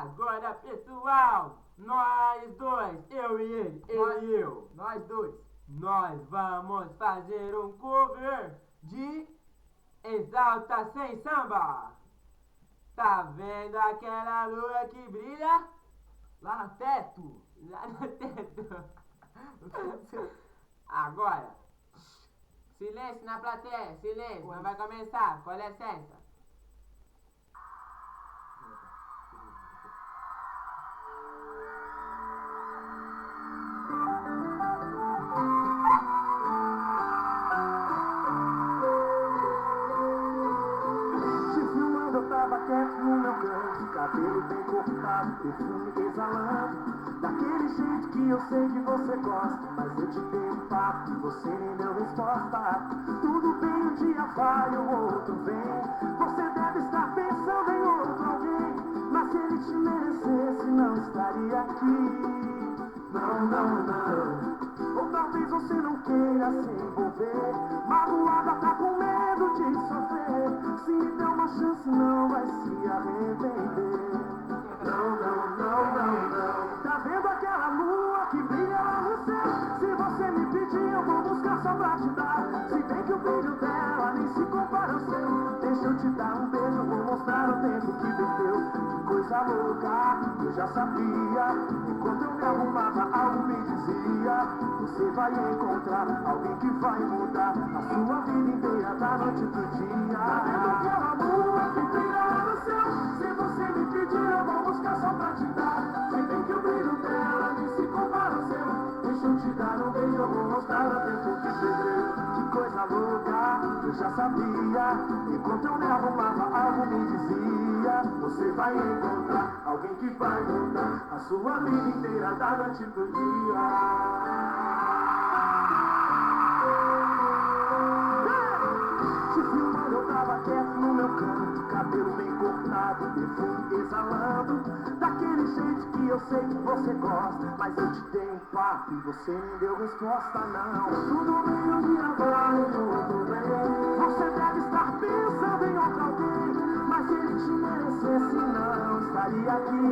Agora, pessoal, nós dois, eu e ele e eu, Nós dois. nós vamos fazer um cover de Exalta Sem Samba. Tá vendo aquela lua que brilha Lá no teto. lá no teto? Agora, silêncio na plateia, silêncio, não vai começar, com licença. Te filmando eu tava quieto no meu canto, cabelo bem cortado, perfume exalando. Daquele jeito que eu sei que você gosta, mas eu te dei um papo e você nem deu resposta. Tudo bem, um dia vai, o outro vem. Você deve estar pensando em outro alguém, mas se ele te merecesse não estaria aqui. Não, não, não. Ou talvez você não queira se envolver, magoada, tá com medo de sofrer. Se me der uma chance não vai se arrepender. Não, não, não, não, não. Tá vendo aquela lua que brilha lá no céu? Se você me pedir eu vou buscar só pra te dar. Se bem que o brilho dela nem se compara ao seu. Deixa eu te dar um beijo, vou mostrar o tempo que perdeu. Que coisa louca, eu já sabia. Enquanto eu me arrumava algo me dizia: você vai encontrar alguém que vai mudar a sua vida inteira da noite pro dia. Tá vendo aquela lua que brilha lá no céu? Se você me pedir eu vou buscar só pra te dar. Se bem que o brilho dela nem se compara ao seu. Deixa eu te dar um beijo, eu vou mostrar o tempo que perdeu. Que coisa louca, eu já sabia. Enquanto eu me arrumava algo me dizia: você vai encontrar alguém que vai mudar a sua vida inteira da noite pro dia. Te filmando eu tava quieto no meu canto, cabelo bem cortado, perfume exalando. Daquele jeito que eu sei que você gosta, mas eu te dei um papo e você nem deu resposta, não. Tudo bem, um dia vai, tudo bem. Você deve estar pensando em outro alguém, mas se ele te merecesse não estaria aqui.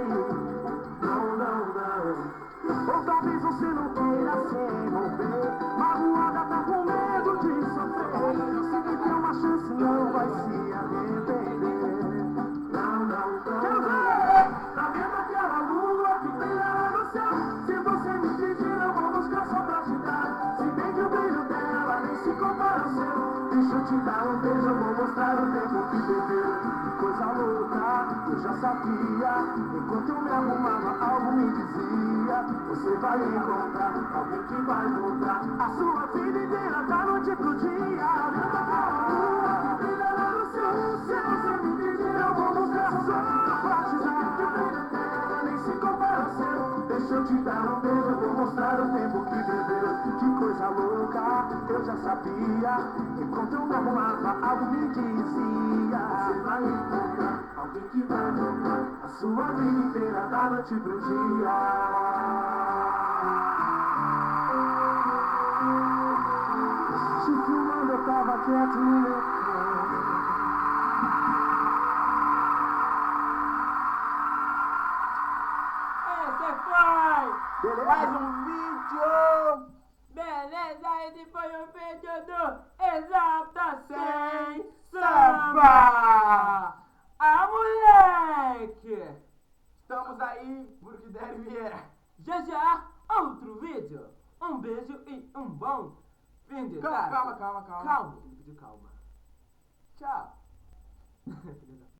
Não, não, não. Ou talvez você não queira se envolver, magoada, tá com medo de sofrer. Se me der uma chance não vai se arrepender. Não, não, não. Quero ver! Tá vendo aquela lua que brilha lá no céu? Se você me pedir eu vou buscar só pra te dar. Se bem que o brilho dela nem se compara ao seu. Deixa eu te dar um beijo, eu vou mostrar o tempo que perdeu. Que coisa louca, eu já sabia. Enquanto eu me arrumava algo me dizia: você vai encontrar alguém que vai mudar a sua vida inteira da noite pro dia. Vendo aquela lua que brilha lá no céu? Se você me pedir eu vou buscar só pra te dar. Que o brilho dela nem se compara ao seu. Deixa eu te dar um beijo, eu vou mostrar o tempo que viveu. Que coisa louca, eu já sabia. Enquanto eu me arrumava algo me dizia: você vai encontrar alguém que vai mudar a sua vida inteira da noite pro dia. Te filmando eu tava quieto no meu canto. Esse foi Beleza? mais um vídeo. Beleza, esse foi o vídeo do Exalta Sem Samba. Ah, moleque! Estamos aí, por que der e vier. Já, outro vídeo. Um beijo e um bom fim de tarde. Calma. Calma, ele pediu calma. Tchau.